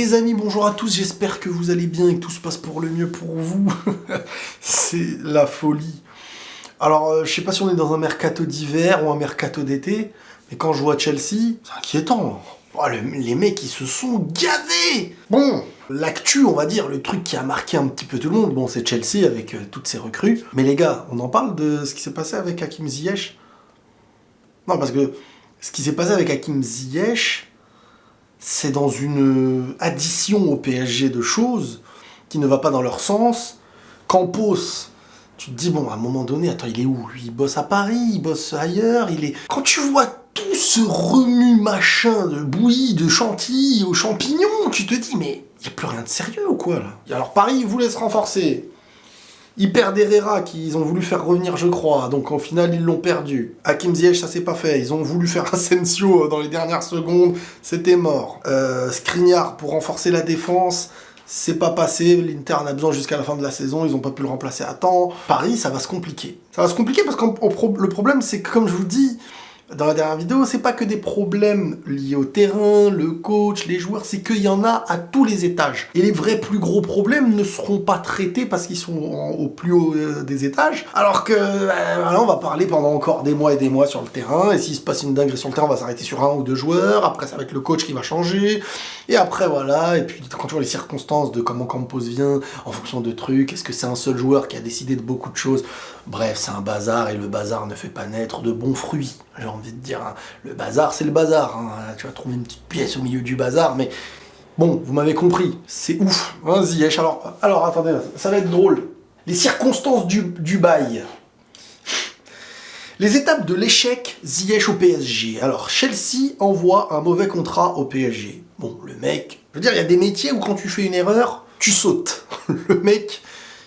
Les amis, bonjour à tous, j'espère que vous allez bien et que tout se passe pour le mieux pour vous. C'est la folie. Alors, je sais pas si on est dans un mercato d'hiver ou un mercato d'été, mais quand je vois Chelsea, c'est inquiétant. Oh, les mecs, ils se sont gavés. Bon, l'actu, on va dire, le truc qui a marqué un petit peu tout le monde, bon, c'est Chelsea avec toutes ses recrues. Mais les gars, on en parle de ce qui s'est passé avec Hakim Ziyech? Non, parce que ce qui s'est passé avec Hakim Ziyech, c'est dans une addition au PSG de choses qui ne va pas dans leur sens. Campos, tu te dis, bon, à un moment donné, attends, il est où? Lui, il bosse à Paris, il bosse ailleurs, il est... Quand tu vois tout ce remue-machin de bouillie, de chantilly aux champignons, tu te dis, mais il n'y a plus rien de sérieux ou quoi, là? Alors Paris, il voulait se renforcer. Ils perdent Herrera, qu'ils ont voulu faire revenir, je crois. Donc, au final, ils l'ont perdu. Hakim Ziyech, ça s'est pas fait. Ils ont voulu faire Asensio dans les dernières secondes. C'était mort. Skriniar, pour renforcer la défense, c'est pas passé. L'Inter en a besoin jusqu'à la fin de la saison. Ils ont pas pu le remplacer à temps. Paris, ça va se compliquer. Ça va se compliquer parce que le problème, c'est que, comme je vous dis dans la dernière vidéo, c'est pas que des problèmes liés au terrain, le coach, les joueurs, c'est qu'il y en a à tous les étages. Et les vrais plus gros problèmes ne seront pas traités parce qu'ils sont au plus haut des étages. Alors que là, on va parler pendant encore des mois et des mois sur le terrain. Et s'il se passe une dinguerie sur le terrain, on va s'arrêter sur un ou deux joueurs. Après, ça va être le coach qui va changer. Et après, voilà. Et puis, quand tu vois les circonstances de comment Campos vient, en fonction de trucs, est-ce que c'est un seul joueur qui a décidé de beaucoup de choses? Bref, c'est un bazar et le bazar ne fait pas naître de bons fruits. J'ai envie de dire, hein. Le bazar, c'est le bazar. Hein. Tu vas trouver une petite pièce au milieu du bazar, mais bon, vous m'avez compris. C'est ouf. Hein, Ziyech. Alors, attendez, ça va être drôle. Les circonstances du bail. Les étapes de l'échec Ziyech au PSG. Alors, Chelsea envoie un mauvais contrat au PSG. Bon, le mec... Je veux dire, il y a des métiers où quand tu fais une erreur, tu sautes. Le mec,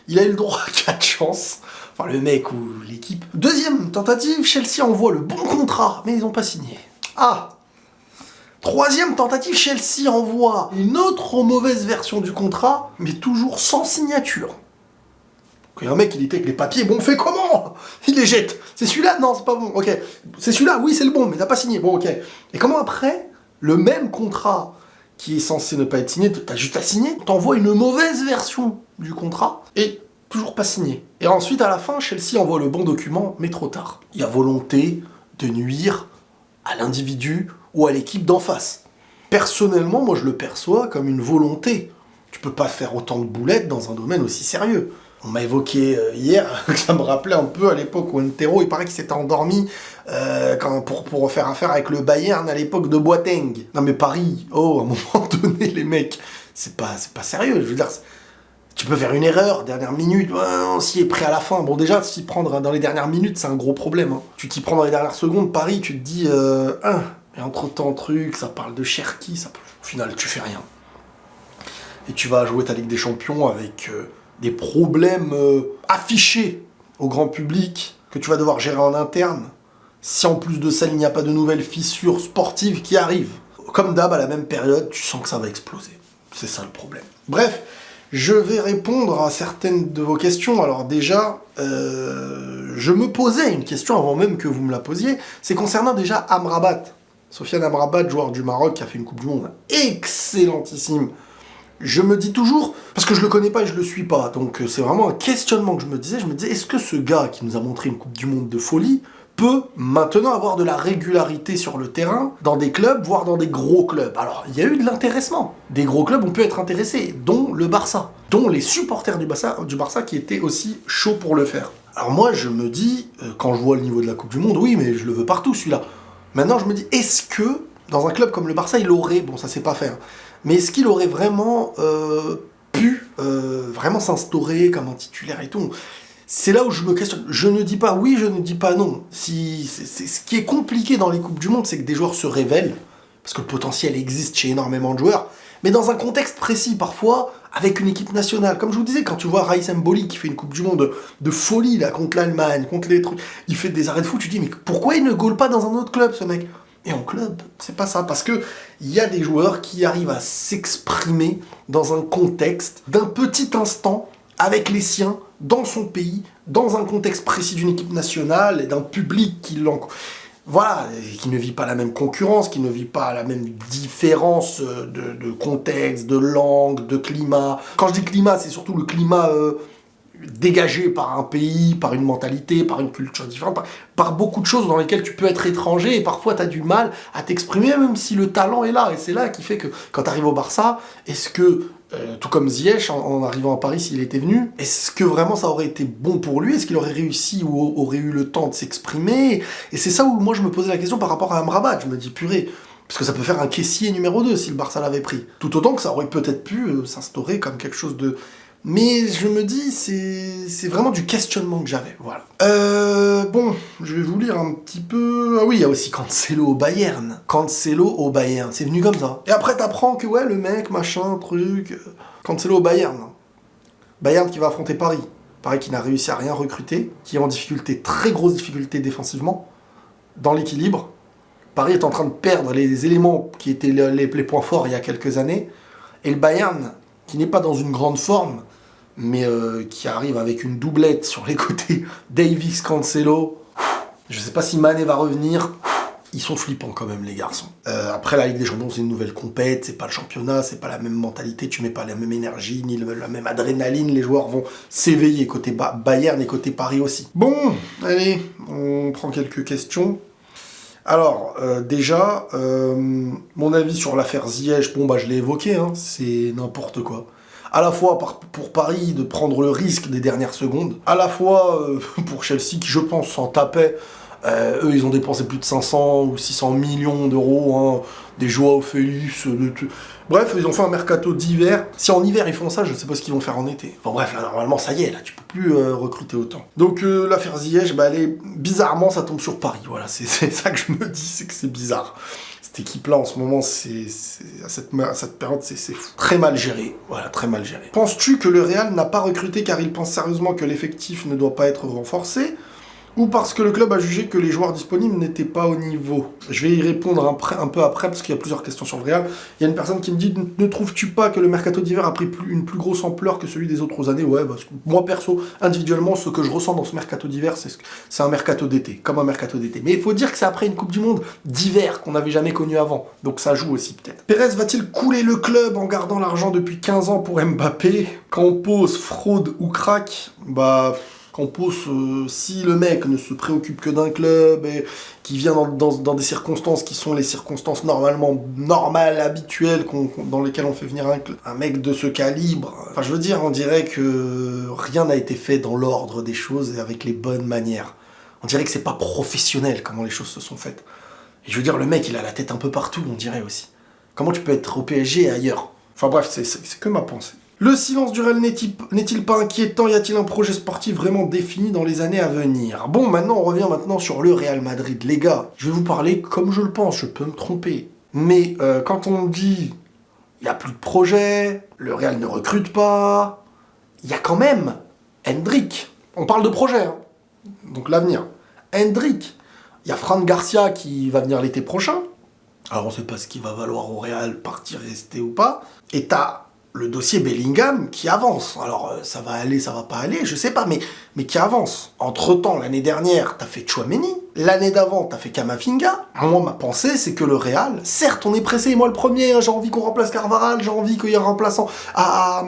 il a eu le droit à 4 chances. Enfin, le mec ou l'équipe. Deuxième tentative, Chelsea envoie le bon contrat, mais ils n'ont pas signé. Ah! Troisième tentative, Chelsea envoie une autre mauvaise version du contrat, mais toujours sans signature. Quand il y a un mec, il était avec les papiers, bon, on fait comment? Il les jette. C'est celui-là? Non, c'est pas bon. Ok. C'est celui-là? Oui, c'est le bon, mais t'as pas signé. Bon, ok. Et comment après, le même contrat qui est censé ne pas être signé, t'as juste à signer, t'envoies une mauvaise version du contrat, et toujours pas signé. Et ensuite, à la fin, Chelsea envoie le bon document, mais trop tard. Il y a volonté de nuire à l'individu ou à l'équipe d'en face. Personnellement, moi, je le perçois comme une volonté. Tu peux pas faire autant de boulettes dans un domaine aussi sérieux. On m'a évoqué hier, ça me rappelait un peu à l'époque où Ntero, il paraît qu'il s'était endormi pour faire affaire avec le Bayern à l'époque de Boateng. Non mais Paris, oh, à un moment donné, les mecs, c'est pas sérieux, je veux dire... Tu peux faire une erreur, dernière minute, on s'y est pris à la fin. Bon, déjà, s'y prendre dans les dernières minutes, c'est un gros problème. Hein. Tu t'y prends dans les dernières secondes, Paris, tu te dis, et entre-temps, truc, ça parle de Cherki, au final, tu fais rien. Et tu vas jouer ta Ligue des Champions avec des problèmes affichés au grand public, que tu vas devoir gérer en interne. Si en plus de ça, il n'y a pas de nouvelles fissures sportives qui arrivent. Comme d'hab, à la même période, tu sens que ça va exploser. C'est ça le problème. Bref. Je vais répondre à certaines de vos questions. Alors déjà, je me posais une question avant même que vous me la posiez. C'est concernant déjà Amrabat. Sofiane Amrabat, joueur du Maroc, qui a fait une Coupe du Monde excellentissime. Je me dis toujours, parce que je le connais pas et je le suis pas, donc c'est vraiment un questionnement que je me disais, est-ce que ce gars qui nous a montré une Coupe du Monde de folie peut maintenant avoir de la régularité sur le terrain, dans des clubs, voire dans des gros clubs. Alors, il y a eu de l'intéressement. Des gros clubs ont pu être intéressés, dont le Barça, dont les supporters du Barça qui étaient aussi chauds pour le faire. Alors moi, je me dis, quand je vois le niveau de la Coupe du Monde, oui, mais je le veux partout, celui-là. Maintenant, je me dis, est-ce que, dans un club comme le Barça, il aurait, bon, ça c'est pas faire, mais est-ce qu'il aurait vraiment pu vraiment s'instaurer comme un titulaire et tout? C'est là où je me questionne. Je ne dis pas oui, je ne dis pas non. Ce qui est compliqué dans les Coupes du Monde, c'est que des joueurs se révèlent, parce que le potentiel existe chez énormément de joueurs, mais dans un contexte précis, parfois, avec une équipe nationale. Comme je vous disais, quand tu vois Raïs Mboli qui fait une Coupe du Monde de folie, là, contre l'Allemagne, contre les trucs, il fait des arrêts de fou, tu te dis, mais pourquoi il ne goal pas dans un autre club, ce mec? Et en club, c'est pas ça, parce que il y a des joueurs qui arrivent à s'exprimer dans un contexte d'un petit instant, avec les siens, dans son pays, dans un contexte précis d'une équipe nationale et d'un public qui l'encourage. voilà, qui ne vit pas la même concurrence, qui ne vit pas la même différence de contexte, de langue, de climat. Quand je dis climat, c'est surtout le climat dégagé par un pays, par une mentalité, par une culture différente, par beaucoup de choses dans lesquelles tu peux être étranger et parfois tu as du mal à t'exprimer même si le talent est là. Et c'est là qui fait que quand tu arrives au Barça, est-ce que, tout comme Ziyech en arrivant à Paris s'il était venu, est-ce que vraiment ça aurait été bon pour lui? Est-ce qu'il aurait réussi ou aurait eu le temps de s'exprimer? Et c'est ça où moi je me posais la question par rapport à Amrabat. Je me dis purée, parce que ça peut faire un caissier numéro 2 si le Barça l'avait pris. Tout autant que ça aurait peut-être pu s'instaurer comme quelque chose de... Mais je me dis, c'est vraiment du questionnement que j'avais, voilà. Bon, je vais vous lire un petit peu... Ah oui, il y a aussi Cancelo au Bayern. Cancelo au Bayern, c'est venu comme ça. Et après, t'apprends que, ouais, le mec, machin, truc... Cancelo au Bayern. Bayern qui va affronter Paris. Paris qui n'a réussi à rien recruter, qui est en difficulté, très grosse difficulté défensivement, dans l'équilibre. Paris est en train de perdre les éléments qui étaient les points forts il y a quelques années. Et le Bayern, qui n'est pas dans une grande forme, mais qui arrive avec une doublette sur les côtés, Davies, Cancelo. Je sais pas si Mané va revenir. Ils sont flippants quand même, les garçons. Après, la Ligue des Champions, c'est une nouvelle compète, c'est pas le championnat, c'est pas la même mentalité, tu mets pas la même énergie, ni la même adrénaline, les joueurs vont s'éveiller côté Bayern et côté Paris aussi. Bon, allez, on prend quelques questions. Alors, déjà, mon avis sur l'affaire Ziyech, bon bah je l'ai évoqué, hein, c'est n'importe quoi. À la fois pour Paris de prendre le risque des dernières secondes, à la fois pour Chelsea qui je pense s'en tapait. Eux ils ont dépensé plus de 500 ou 600 millions d'euros, hein, des Joao Félix, bref ils ont fait un mercato d'hiver. Si en hiver ils font ça, je sais pas ce qu'ils vont faire en été. Enfin bref, là normalement ça y est, là tu peux plus recruter autant. Donc l'affaire Ziyech, bah bizarrement ça tombe sur Paris, voilà, c'est ça que je me dis, c'est que c'est bizarre. Cette équipe-là, en ce moment, à cette période, c'est fou. Très mal géré. Voilà, très mal géré. Penses-tu que le Real n'a pas recruté car il pense sérieusement que l'effectif ne doit pas être renforcé, ou parce que le club a jugé que les joueurs disponibles n'étaient pas au niveau? Je vais y répondre un peu après, parce qu'il y a plusieurs questions sur le Real. Il y a une personne qui me dit, ne trouves-tu pas que le mercato d'hiver a pris une plus grosse ampleur que celui des autres années? Ouais, parce que moi, perso, individuellement, ce que je ressens dans ce mercato d'hiver, c'est un mercato d'été, comme un mercato d'été. Mais il faut dire que c'est après une Coupe du Monde d'hiver qu'on n'avait jamais connue avant. Donc ça joue aussi, peut-être. Pérez va-t-il couler le club en gardant l'argent depuis 15 ans pour Mbappé? Campos, fraude ou crack? Bah... Campos, si le mec ne se préoccupe que d'un club et qui vient dans des circonstances qui sont les circonstances normalement normales, habituelles, dans lesquelles on fait venir un mec de ce calibre, enfin je veux dire, on dirait que rien n'a été fait dans l'ordre des choses et avec les bonnes manières. On dirait que c'est pas professionnel comment les choses se sont faites. Et je veux dire, le mec il a la tête un peu partout, on dirait aussi. Comment tu peux être au PSG et ailleurs? Enfin bref, c'est que ma pensée. Le silence du Real n'est-il pas inquiétant? Y a-t-il un projet sportif vraiment défini dans les années à venir? Bon, maintenant, on revient sur le Real Madrid. Les gars, je vais vous parler comme je le pense, je peux me tromper. Mais quand on dit il n'y a plus de projet, le Real ne recrute pas, il y a quand même Endrick. On parle de projet, hein. Donc l'avenir. Endrick. Il y a Fran Garcia qui va venir l'été prochain. Alors on ne sait pas ce qu'il va valoir au Real, partir, rester ou pas. Et t'as le dossier Bellingham qui avance. Alors, ça va aller, ça va pas aller, je sais pas, mais qui avance. Entre-temps, l'année dernière, t'as fait Tchouaméni. L'année d'avant, t'as fait Camavinga. Moi, ma pensée, c'est que le Real, certes, on est pressé, moi le premier, hein, j'ai envie qu'on remplace Carvajal, j'ai envie qu'il y ait un remplaçant à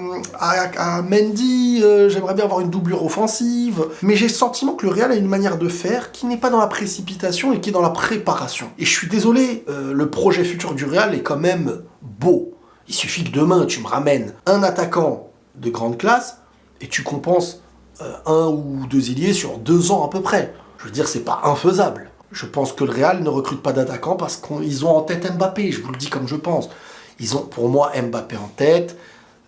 Mendy, j'aimerais bien avoir une doublure offensive, mais j'ai le sentiment que le Real a une manière de faire qui n'est pas dans la précipitation et qui est dans la préparation. Et je suis désolé, le projet futur du Real est quand même beau. Il suffit que demain, tu me ramènes un attaquant de grande classe et tu compenses un ou deux ailiers sur 2 ans à peu près. Je veux dire, c'est pas infaisable. Je pense que le Real ne recrute pas d'attaquants parce qu'ils ont en tête Mbappé, je vous le dis comme je pense. Ils ont, pour moi, Mbappé en tête.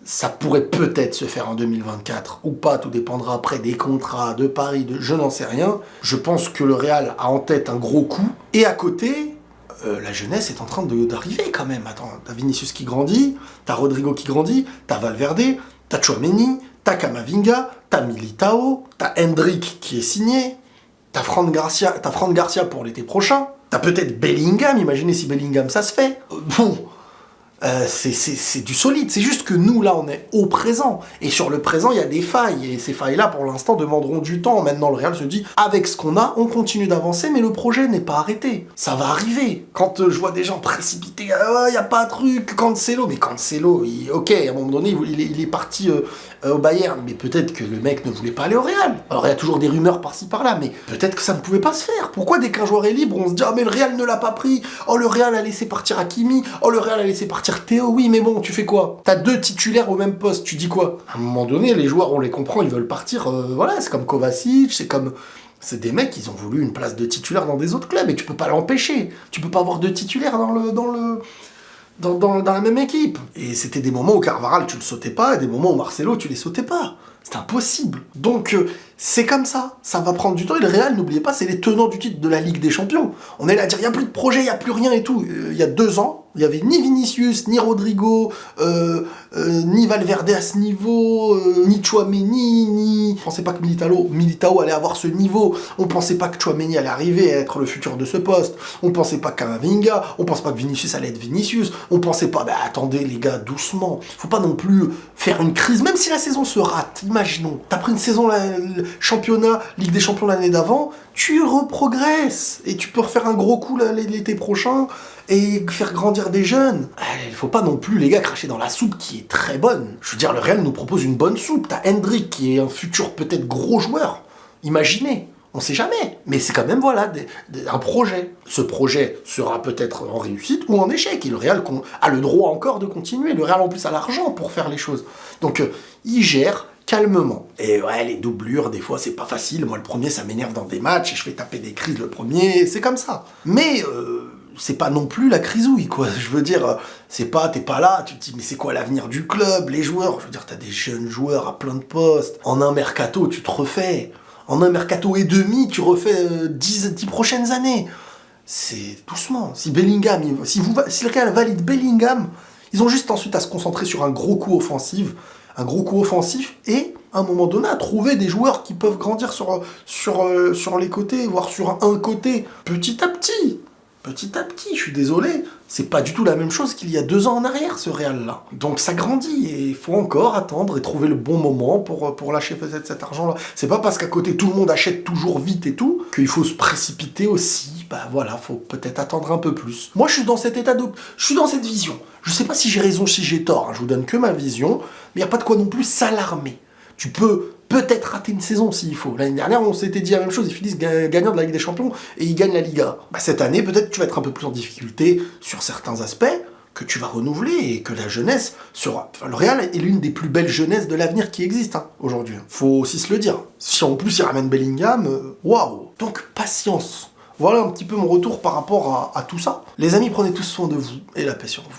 Ça pourrait peut-être se faire en 2024 ou pas, tout dépendra après des contrats, de Paris, je n'en sais rien. Je pense que le Real a en tête un gros coup. Et à côté... la jeunesse est en train d'arriver quand même. Attends, t'as Vinicius qui grandit, t'as Rodrigo qui grandit, t'as Valverde, t'as Tchouaméni, t'as Camavinga, t'as Militao, t'as Endrick qui est signé, t'as Fran Garcia pour l'été prochain, t'as peut-être Bellingham, imaginez si Bellingham ça se fait. Bon, C'est du solide. C'est juste que nous, là, on est au présent. Et sur le présent, il y a des failles. Et ces failles-là, pour l'instant, demanderont du temps. Maintenant, le Real se dit, avec ce qu'on a, on continue d'avancer, mais le projet n'est pas arrêté. Ça va arriver. Quand je vois des gens précipités, il n'y a pas de truc, Cancelo. Mais Cancelo, ok, à un moment donné, il est parti au Bayern. Mais peut-être que le mec ne voulait pas aller au Real. Alors, il y a toujours des rumeurs par-ci, par-là. Mais peut-être que ça ne pouvait pas se faire. Pourquoi, dès qu'un joueur est libre, on se dit, ah, mais le Real ne l'a pas pris. Oh, le Real a laissé partir Hakimi. Oh, le Real a laissé partir Théo, oui, mais bon, tu fais quoi? T'as 2 titulaires au même poste, tu dis quoi? À un moment donné, les joueurs, on les comprend, ils veulent partir, voilà, c'est comme Kovacic, c'est des mecs, ils ont voulu une place de titulaire dans des autres clubs, et tu peux pas l'empêcher. Tu peux pas avoir 2 titulaires dans la même équipe. Et c'était des moments où Carvajal, tu le sautais pas, et des moments où Marcelo, tu les sautais pas. C'est impossible. Donc, c'est comme ça. Ça va prendre du temps. Et le Real, n'oubliez pas, c'est les tenants du titre de la Ligue des Champions. On est là à dire, il n'y a plus de projet, il n'y a plus rien et tout. Il y a 2 ans, il n'y avait ni Vinicius, ni Rodrigo, ni Valverde à ce niveau, ni Tchouaméni, On pensait pas que Militao allait avoir ce niveau. On pensait pas que Tchouaméni allait arriver à être le futur de ce poste. On pensait pas qu'Amavinga. On pensait pas que Vinicius allait être Vinicius. On pensait pas, attendez les gars, doucement. Faut pas non plus faire une crise, même si la saison se rate. Imaginons, t'as pris une saison, le championnat, Ligue des Champions l'année d'avant, tu reprogresses. Et tu peux refaire un gros coup l'été prochain et faire grandir des jeunes. Il faut pas non plus, les gars, cracher dans la soupe qui est très bonne. Je veux dire, le Real nous propose une bonne soupe. T'as Hendrick qui est un futur peut-être gros joueur. Imaginez. On sait jamais. Mais c'est quand même, voilà, un projet. Ce projet sera peut-être en réussite ou en échec. Et le Real a le droit encore de continuer. Le Real, en plus, a l'argent pour faire les choses. Donc, il gère calmement. Et ouais, les doublures, des fois, c'est pas facile. Moi, le premier, ça m'énerve dans des matchs et je fais taper des crises le premier. C'est comme ça. Mais c'est pas non plus la crisouille, quoi. Je veux dire, c'est pas, t'es pas là, tu te dis, mais c'est quoi l'avenir du club, les joueurs? Je veux dire, t'as des jeunes joueurs à plein de postes. En un mercato, tu te refais. En un mercato et demi, tu refais 10 prochaines années. C'est doucement. Si Bellingham, si le Real valide Bellingham, ils ont juste ensuite à se concentrer sur un gros coup offensif. Et, à un moment donné, à trouver des joueurs qui peuvent grandir sur les côtés, voire sur un côté, petit à petit. Petit à petit, je suis désolé, c'est pas du tout la même chose qu'il y a 2 ans en arrière, ce Real-là. Donc ça grandit, et il faut encore attendre et trouver le bon moment pour lâcher peut-être cet argent-là. C'est pas parce qu'à côté tout le monde achète toujours vite et tout, qu'il faut se précipiter aussi. Voilà, faut peut-être attendre un peu plus. Moi, je suis dans cet état je suis dans cette vision. Je sais pas si j'ai raison, si j'ai tort, je vous donne que ma vision, mais il n'y a pas de quoi non plus s'alarmer. Tu peux peut-être rater une saison s'il faut. L'année dernière, on s'était dit la même chose, ils finissent gagnants de la Ligue des Champions et ils gagnent la Liga. Cette année, peut-être tu vas être un peu plus en difficulté sur certains aspects que tu vas renouveler et que la jeunesse sera... Enfin, le Real est l'une des plus belles jeunesses de l'avenir qui existent aujourd'hui. Faut aussi se le dire. Si en plus il ramène Bellingham, waouh. Donc patience. Voilà un petit peu mon retour par rapport à tout ça. Les amis, prenez tous soin de vous et la paix sur vous.